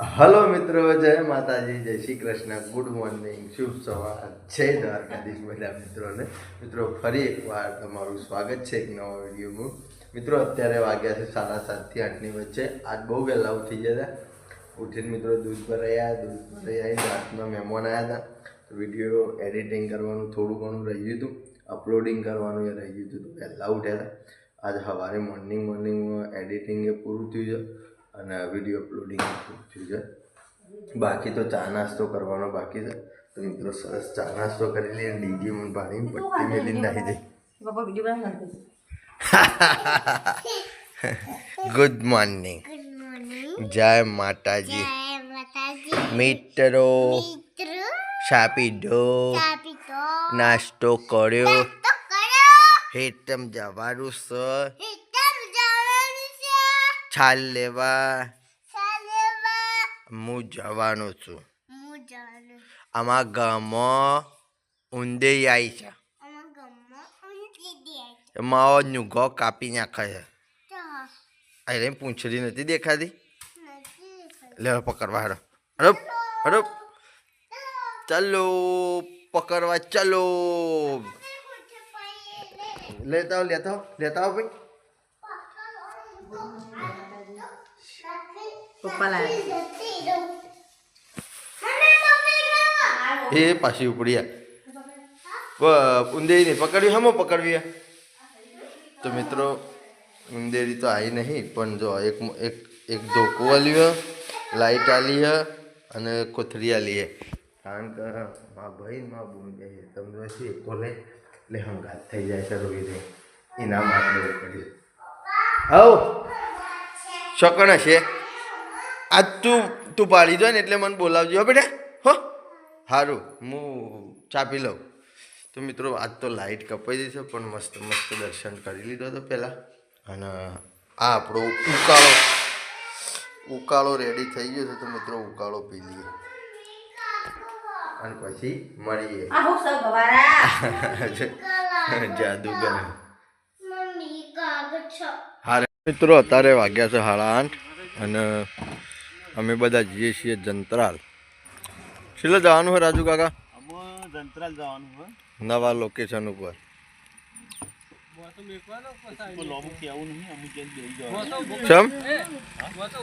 Hello મિત્રો, જય માતાજી, જય શ્રી કૃષ્ણ, ગુડ મોર્નિંગ, શુભ સવાર, જય દ્વારકાધીશ બધા મિત્રોને. મિત્રો ફરી એકવાર તમારું સ્વાગત છે એક નવા વિડીયોમાં. મિત્રો અત્યારે વાગ્યા છે 7:30 થી 8ની વચ્ચે. આજ બહુ વહેલા ઉઠી ગયા હતા. ઉઠીને મિત્રો દૂધ ભરાઈ રાતના મહેમાન આવ્યા હતા. વિડીયો એડિટિંગ કરવાનું થોડું ઘણું રહ્યું હતું, અપલોડિંગ કરવાનું એ રહ્યું હતું. વહેલા ઉઠ્યા હતા. આજે સવારે મોર્નિંગમાં એડિટિંગ એ પૂરું થયું છે અને વિડીયો અપલોડિંગ થયું છે. બાકી તો ચા નાસ્તો કરવાનો બાકી છે. તો મિત્રો સરસ ચા નાસ્તો કરી લઈએ. ડીજીમાં પાણી પટ્ટી મેલી નાખી દે. ગુડ મોર્નિંગ, જય માતાજી મિત્રો. ચા પીધો, નાસ્તો કર્યો, હેતમ જવાનું છે છાલ લેવા. હું જવાનો છું. આમાં ગામમાં ઊંધેઈ આવી છે. એમાં નુગો કાપી નાખે છે. અરે પૂંછડી નથી દેખાતી. લે પકડવા હરો હરો હરો, ચાલો પકડવા ચાલો. લેતા આવો ભાઈ. એ પાછી ઉપડી ઊંધેરી પકડવી. હમો પકડવી. તો મિત્રો ઊંધેરી તો આવી નહીં, પણ જો એક ધોકો આલી, લાઈટ આલી અને કોથળી આલી. કારણ કે મા ભાઈ મા બૂમ જાય તમને કોલે એટલે હંગાત થઈ જાય છે. રોઈ રહી એના માટે પડી. આવો શકણ હશે આજ તું પાડી દો ને એટલે મને બોલાવજો હો બેટા. હો સારું, હું ચા પી લઉં. તો મિત્રો આજ તો લાઇટ કપાઈ ગઈ છે, પણ મસ્ત મસ્ત દર્શન કરી લીધો હતો પહેલાં. અને આ આપણો ઉકાળો રેડી થઈ ગયો છે. તો મિત્રો ઉકાળો પી લઈએ અને પછી મળીએ. જાદુગર. હા મિત્રો, અત્યારે વાગ્યા છે 8:30 અને અમે બધા જઈએ છીએ જંત્રાલ. છેલ્લે જવાનું હોય રાજુ કાકા? જંત્રાલ જવાનું હોય નવા લોકેશન ઉપર.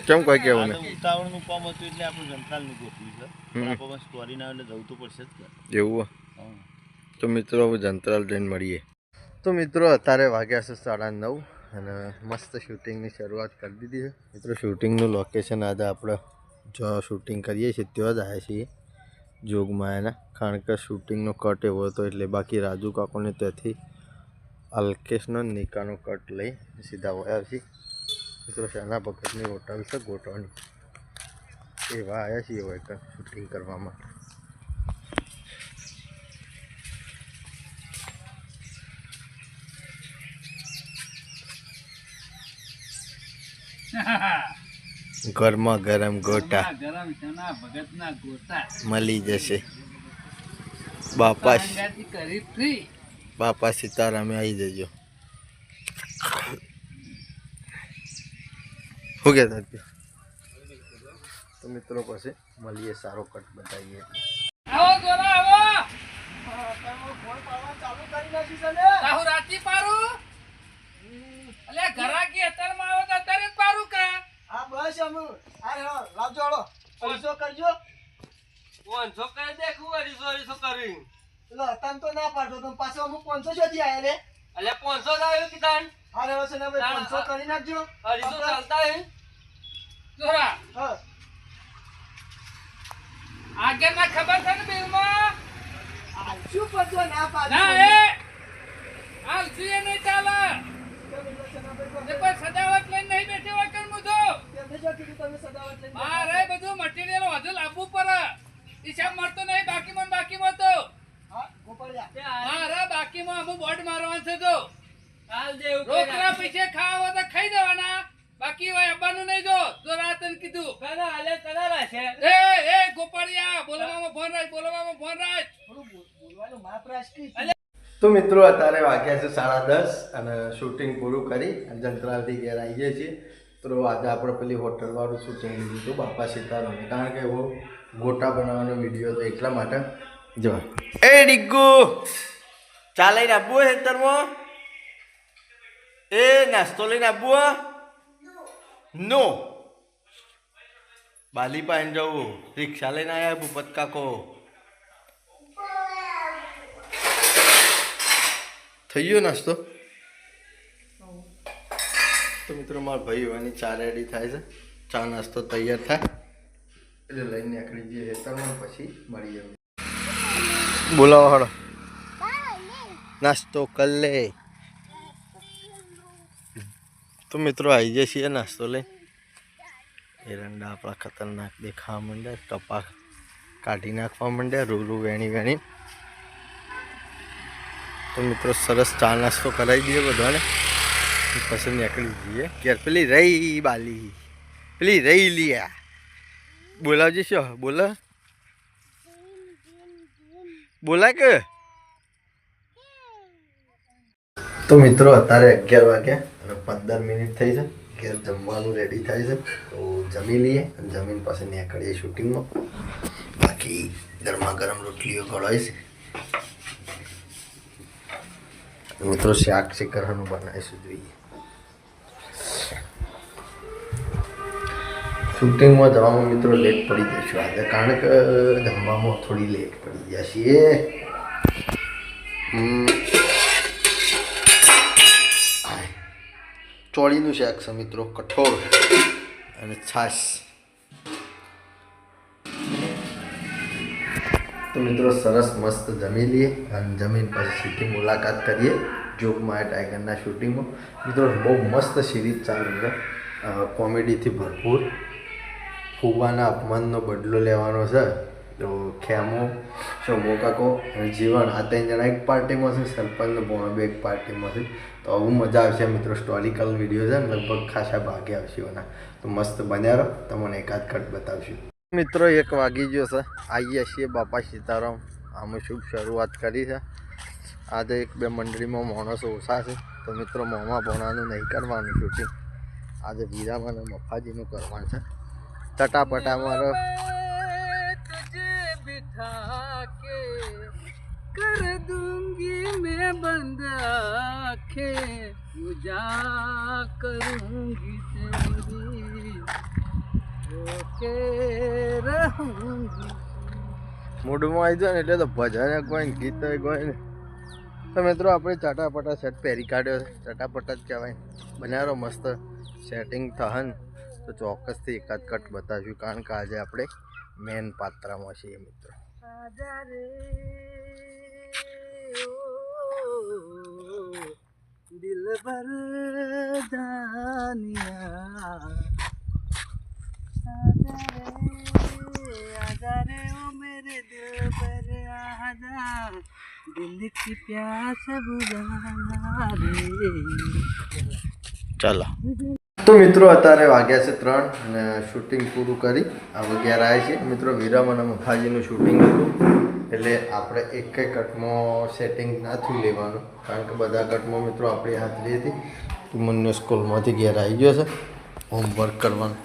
કેમ કોઈ કેવું નહીં? ઉતાવળનું કામ હતું એટલે આપણે જંત્રાલનું ગોઠવ્યું છે. આપણે સ્ટોરી ના એટલે જવું તો પડશે જ. એવું? તો મિત્રો હવે જંત્રાલ જઈને મળીએ. તો મિત્રો અત્યારે વાગ્યા છે 9:30 અને મસ્ત શૂટિંગની શરૂઆત કરી દીધી છે. મિત્રો શૂટિંગનું લોકેશન આજે આપણે જો શૂટિંગ કરીએ છીએ ત્યાં જ આવ્યા છીએ જોગમાયાના. કારણ કે શૂટિંગનો કટ એવો હતો એટલે. બાકી રાજુ કાકોને ત્યાંથી અલ્કેશનો નિકાનો કટ લઈ સીધા આવ્યા છીએ. મિત્રો શાના ભગતની હોટલ છે ગોઠવાની, એવા આવ્યા છીએ હોય કે શૂટિંગ કરવા માટે. ગરમા ગરમ ગોટા મળી જશે. બાપા સીતારામે આવી જજો. શું કહેતા? તો મિત્રો પછી મળીએ, સારો કટ બતાવીએ. ના પાડતો તો પાછો અમુક 500 શોધી આયા લે. અલે 500 આવ્યો કિતાન. અરે વસે ને 500 કરી નાખજો. 250 ચાલતા હે જોરા. હા આગે ના ખબર છે ને બેમાં આ શું પડજો ના પાડો ના એ હાલ સુએ નહીં ચાલે. તે કોઈ સજાવટ લઈને નહીં બેઠી હોય કર મુજો. તમે જો કીધું તમે સજાવટ લઈને. મારે બધું મટીરીયલ વધુ લાવવું પડે. હિસાબ મળતો નહીં બાકીમાં તો. બાકીમાં અમુક બોર્ડ મારવાનું છે. તો રોકડા પૈસે ખાવા તો ખાઈ દેવાના, બાકી હોય અબ્બાનું નહીં. જો રાતન કીધું એ ગોપાળિયા બોલવામાં ફોન રાખ. બોલવાનું માફ રાખ. તો મિત્રો અત્યારે વાગ્યા છે 10:30 અને શૂટિંગ પૂરું કરી જંત્રાલથી ઘેર આવીએ છીએ. તો આજે આપણે પેલી હોટલવાળું શૂટિંગ લીધું હતું બાપા સીતારામ, કારણ કે એવો ગોટા બનાવવાનો વિડીયો હતો એટલા માટે. જો એ ડિગ્ગુ ચા લઈને આપવું હોય ખેતરમાં? એ નાસ્તો લઈને આપવું? નો. બાલી પાઈને જવું, રિક્ષા લઈને આવ્યા ભૂપત કાકો. થઈ ગયો નાસ્તો? તો મિત્રો મારા ભાઈઓની ચા રેડી થાય છે, ચા નાસ્તો તૈયાર થાય એટલે લઈને નીકળી જઈએ હેતરમાં, પછી મળીએ. બોલાવો હળો, નાસ્તો કર લે. તો મિત્રો આવી જાય છીએ નાસ્તો લઈ. એરંડા આપણા ખતરનાક દેખાવા માંડ્યા, કપા કાઢી નાખવા માંડ્યા રૂલું વેણી વેણી. તો મિત્રો સરસ ચા નાસ્તો કરાવી દઈએ બધાને, પછી નીકળી જઈએ. ક્યાર પેલી રહી બાલી, પેલી રહી લિયા બોલાવજે. શું બોલા? બોલા કે? તો મિત્રો અત્યારે 11 વાગ્યા અને 15 મિનિટ થઈ છે. ઘેર જમવાનું રેડી થાય છે, તો જમી લઈએ અને જમીન પાસે નીકળીએ શૂટિંગમાં. બાકી ગરમા ગરમ રોટલીઓ ગળાય છે. મિત્રો શાક શીકરનું બનાવીશું, જોઈએ. શૂટિંગમાં જવામાં મિત્રો લેટ પડી જઈશું આજે, કારણ કે જમવામાં થોડી લેટ પડી ગયા છીએ. ચોળીનું શાક છે મિત્રો, કઠોળ અને છાશ. તો મિત્રો સરસ મસ્ત જમી લઈએ અને જમીન પછી સીધી મુલાકાત કરીએ જોગમાયા ટાઈગરના શૂટિંગમાં. મિત્રો બહુ મસ્ત સિરીઝ ચાલુ છે, કોમેડીથી ભરપૂર. ફૂવાના અપમાનનો બદલો લેવાનો છે. તો ખેમો, શોમો કાકો અને જીવન આ 3 જણા એક પાર્ટીમાં છે, સરપંચનો પોણો બે એક પાર્ટીમાં છે. તો આવું મજા આવશે મિત્રો. સ્ટોરિકલ વિડીયો છે ને, લગભગ ખાસા ભાગે આવશે એના. તો મસ્ત બન્યા રહો, તમને એકાદ કટ બતાવશું. મિત્રો 1 વાગી ગયો છે, આવીએ છીએ બાપા સીતારામ. અમે શુભ શરૂઆત કરી છે. આજે 1-2 મંડળીમાં માણસો ઓછા છે, તો મિત્રો મોંમાં ભોણાનું નહીં કરવાનું શૂટિંગ. આજે વીરામાં અને મફાજીનું કરવાનું છે. ચટાપટા મારો बिठा के कर दूंगी मैं बंद आँखें, पूजा करूंगी तेरी, रोके रहूंगी. મૂડમાં આવી જાય ને એટલે તો ભજન કોઈ ગીત કોઈ ને. તો મિત્રો આપણે ચટાપટા સેટ પહેરી કાઢ્યો છે, ચટાપટા જ કહેવાય. બનાવો મસ્ત સેટિંગ થહન તો ચોક્કસથી એકાદ કટ બતાવીશું, કારણ કે આજે આપણે મેન પાત્રમાં છીએ મિત્રો. દિલ ભર દાનિયા आजा रे ओ मेरे दिल पर आजा, दिल की प्यास बुझाना रे. ચાલો તો મિત્રો અત્યારે વાગ્યા છે 3 અને શૂટિંગ પૂરું કરી હવે ઘેર આવ્યા છીએ. મિત્રો વિરમ અને મફાજીનું શૂટિંગ હતું એટલે આપણે એક કટમાં સેટિંગ ના થયું લેવાનું, કારણ કે બધા કટમાં મિત્રો આપણી હાજરી હતી. મને સ્કૂલમાંથી ઘેર આવી ગયો છે, હોમવર્ક કરવાનું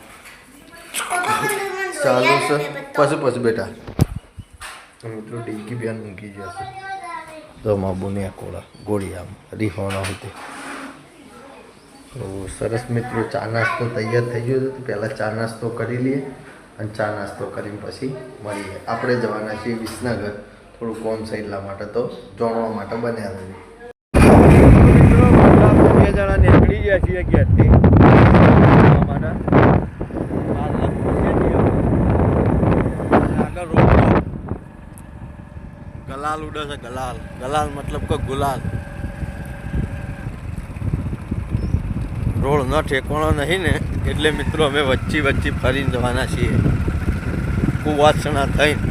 ચાલુ છે. પછી બેટા મિત્રો ડીકી બેન મૂકી જશે. તો માબુની આ ગોળી આમ રીહોણા હતી. તો સરસ મિત્રો ચા નાસ્તો તૈયાર થઈ ગયો છે. તો પહેલાં ચા નાસ્તો કરી લઈએ અને ચા નાસ્તો કરીને પછી મળીએ. આપણે જવાના છીએ વિસનગર, થોડું કોમ છે એટલા માટે, તો જાણવા માટે બન્યા રહીએ. મિત્રો 2 જણા નીકળી ગયા છીએ ઘેરથી. ગલાલ ઉડે છે, ગલાલ. ગલાલ મતલબ કે ગુલાલ. રોડ ન ઠેકવાનો નહીં ને, એટલે મિત્રો અમે વચ્ચે ફરીને જવાના છીએ કુવાસણા થઈને.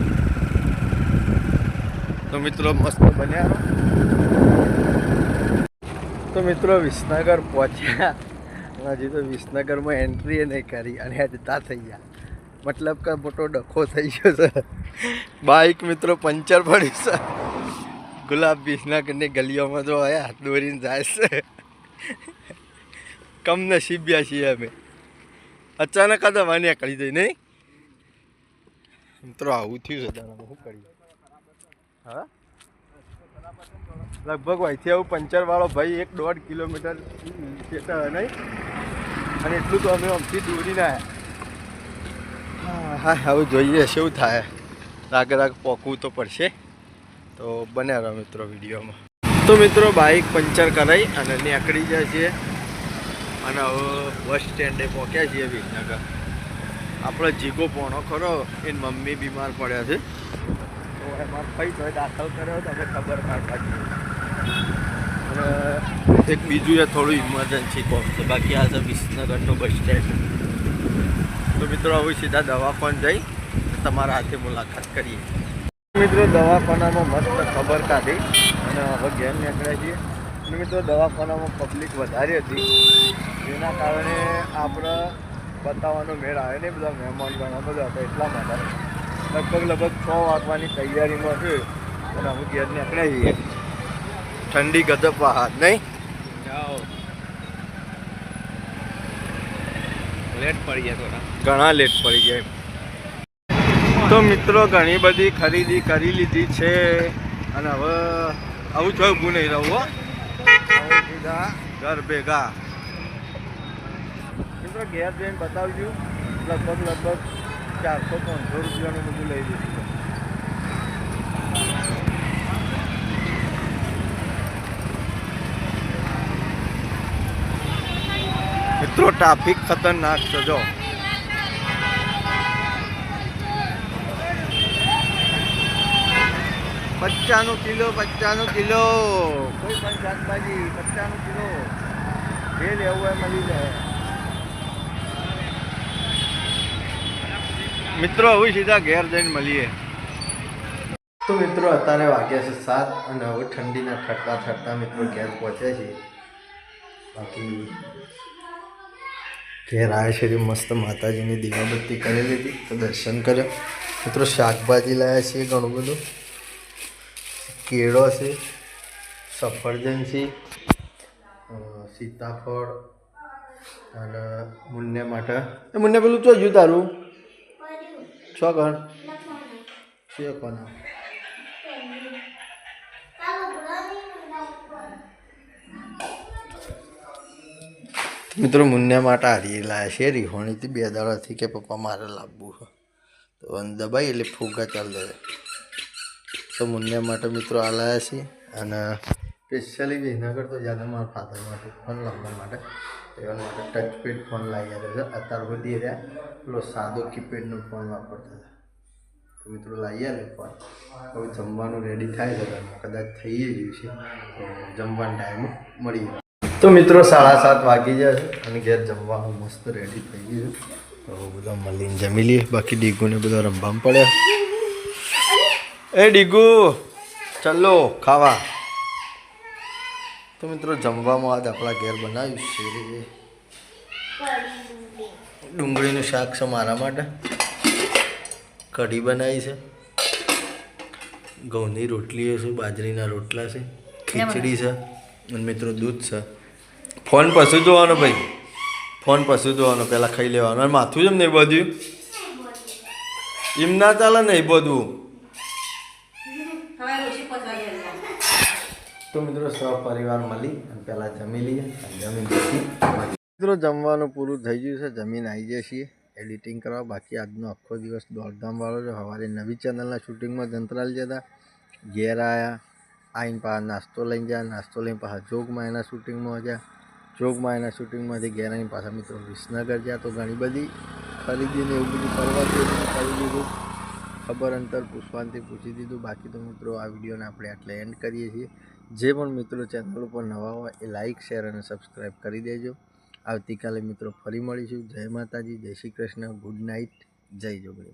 તો મિત્રો મસ્ત બન્યા. તો મિત્રો વિસનગર પહોંચ્યા, હજી તો વિસનગરમાં એન્ટ્રી નહીં કરી અને હજતા થઈ ગયા. મતલબ કે મોટો ડખો થઈ ગયો છે. બાઇક મિત્રો પંચર પડી છે. ગુલાબ વિસનગરની ગલીઓમાં જો આયા દોરીને જાય છે. કમ નસીબ્યા છીએ અમે. અચાનક આ દવા નીકળી જઈ નહીં મિત્રો આવું થયું છે દાણામાં શું કરીએ હા લગભગ અહીંથી આવું પંચર વાળો ભાઈ 1.5 કિલોમીટર નહીં અને એટલું તો અમે આમથી દોરી ના હા હવે જોઈએ શું થાય રાગ પોકવું તો પડશે તો બન્યા રહો મિત્રો વિડીયોમાં તો મિત્રો બાઇક પંચર કરાવી અને નીકળી જાય છે અને હવે બસ સ્ટેન્ડે પહોંચ્યા છીએ વિસનગર આપણો જીગો પોણો ખરો એની મમ્મી બીમાર પડ્યા છે તો એમાં કઈ તો દાખલ કર્યો તો અમે ખબર કાઢવા અને એક બીજું એ થોડું ઇમરજન્સી કોમ છે બાકી આ છે વિસનગરનો બસ સ્ટેન્ડ તો મિત્રો હવે સીધા દવાખાને જઈ તમારા હાથે મુલાકાત કરીએ મિત્રો દવાખાનામાં મસ્ત ખબર કાઢી અને હવે ઘેર નીકળ્યા છીએ અને મિત્રો દવાખાનામાં પબ્લિક વધારે હતી જેના કારણે આપણે બતાવવાનો મેળ આવે ને બધા મહેમાન ઘણા બધા હતા એટલા માટે લગભગ 6 વાગવાની તૈયારીમાં છે અને અમે ઘેર નીકળ્યા છીએ ઠંડી ગજબ હાથ નહીં લેટ પડી ગયા થોડા ઘણા લેટ પડી જાય તો મિત્રો ઘણી બધી ખરીદી કરી લીધી છે અને હવે આવું છો ઊભું નહીં રહું હો સીધા ઘર ભેગા મિત્રો ઘેર જઈને બતાવજો લગભગ 400-500 રૂપિયાનું બધું લઈ લીધું મિત્રો ટ્રાફિક ખતરનાક છે જો 55 કિલો કોઈ પણ શાકભાજી 55 કિલો જે લેવું હોય મળી જાય મિત્રો હવે સીધા ઘેર જઈને મળીએ તો મિત્રો અત્યારે વાગ્યા છે 7 અને હવે ઠંડીના ઠરતા મિત્રો ઘેર પહોંચ્યા છીએ બાકી ઘેર આવ્યા છે મસ્ત માતાજીની દીવાબત્તી કરેલી હતી તો દર્શન કર્યા મિત્રો શાકભાજી લાવ્યા છીએ ઘણું બધું કેળો છે સફરજન છે સીતાફળ અને મુન્ને માટે મુન્ને પેલું ચોજ્યું તારું છો કણ છે કોના મિત્રો મુન્ને માટે હારી લાયા છે રીહોણીથી 2 દાડાથી કે પપ્પા મારે લાવવું છે તો દબાઈ એટલે ફુગ્ગા ચાલી દે તો મુન્ને માટે મિત્રો આ લાયા છે અને સ્પેશિયલી વિસનગર તો જ્યાં મારા ફાધર માટે ફોન લાવવા માટે એવા માટે ટચ પેડ ફોન લાવી આવ્યો છે અત્યારે બધી રહ્યા પેલો સાદો કીપેડનો ફોન વાપરતા હતા તો મિત્રો લાવી આવ્યો ફોન હવે જમવાનું રેડી થાય છે કદાચ થઈ ગયું છે તો જમવાનો ટાઈમ મળી ગયો તો મિત્રો 7:30 વાગી જાય છે અને ઘેર જમવાનું મસ્ત રેડી થઈ ગયું છે તો બધા મળીને જમી લઈએ બાકી ડીગુને બધા રમવામાં પડ્યા એ ડીગુ ચલો ખાવા તો મિત્રો જમવામાં આજ આપણા ઘેર બનાવ્યું છે ડુંગળીનું શાક છે મારા માટે કઢી બનાવી છે ઘઉંની રોટલી છે બાજરીના રોટલા છે ખીચડી છે અને મિત્રો દૂધ છે ફોન પશુ જોવાનો ભાઈ ફોન પશુ જોવાનો પહેલાં ખાઈ લેવાનો અને માથું જેમ નહીં બધું એમ ના ચાલે નહીં બધું તો મિત્રો સહપરિવાર મળી અને પહેલાં જમી લઈએ જમીન પછી મિત્રો જમવાનું પૂરું થઈ ગયું છે જમીન આવી જાય છીએ એડિટિંગ કરવા બાકી આજનો આખો દિવસ દોડધામવાળો છે સવારે નવી ચેનલના શૂટિંગમાં જંતરાલ જતા ઘેર આવ્યા આવીને પાછા નાસ્તો લઈને જાય નાસ્તો લઈને પાછા જોગમાં એના શૂટિંગમાં ગયા જોગમાં એના શૂટિંગમાંથી ઘેર આવીને પાછા મિત્રો વિસનગર ગયા તો ઘણી બધી ખરીદીને એવું બધું કરવા જેવું કરી દીધું ખબર અંતર પૂછવાથી પૂછી દીધું બાકી તો મિત્રો આ વિડીયોને આપણે આટલે એન્ડ કરીએ છીએ જે પણ મિત્રો ચેનલ ઉપર નવા હોય એ લાઇક શેર અને સબસ્ક્રાઈબ કરી દેજો આવતીકાલે મિત્રો ફરી મળીશું જય માતાજી જય શ્રી કૃષ્ણ ગુડ નાઇટ જય જોગણી.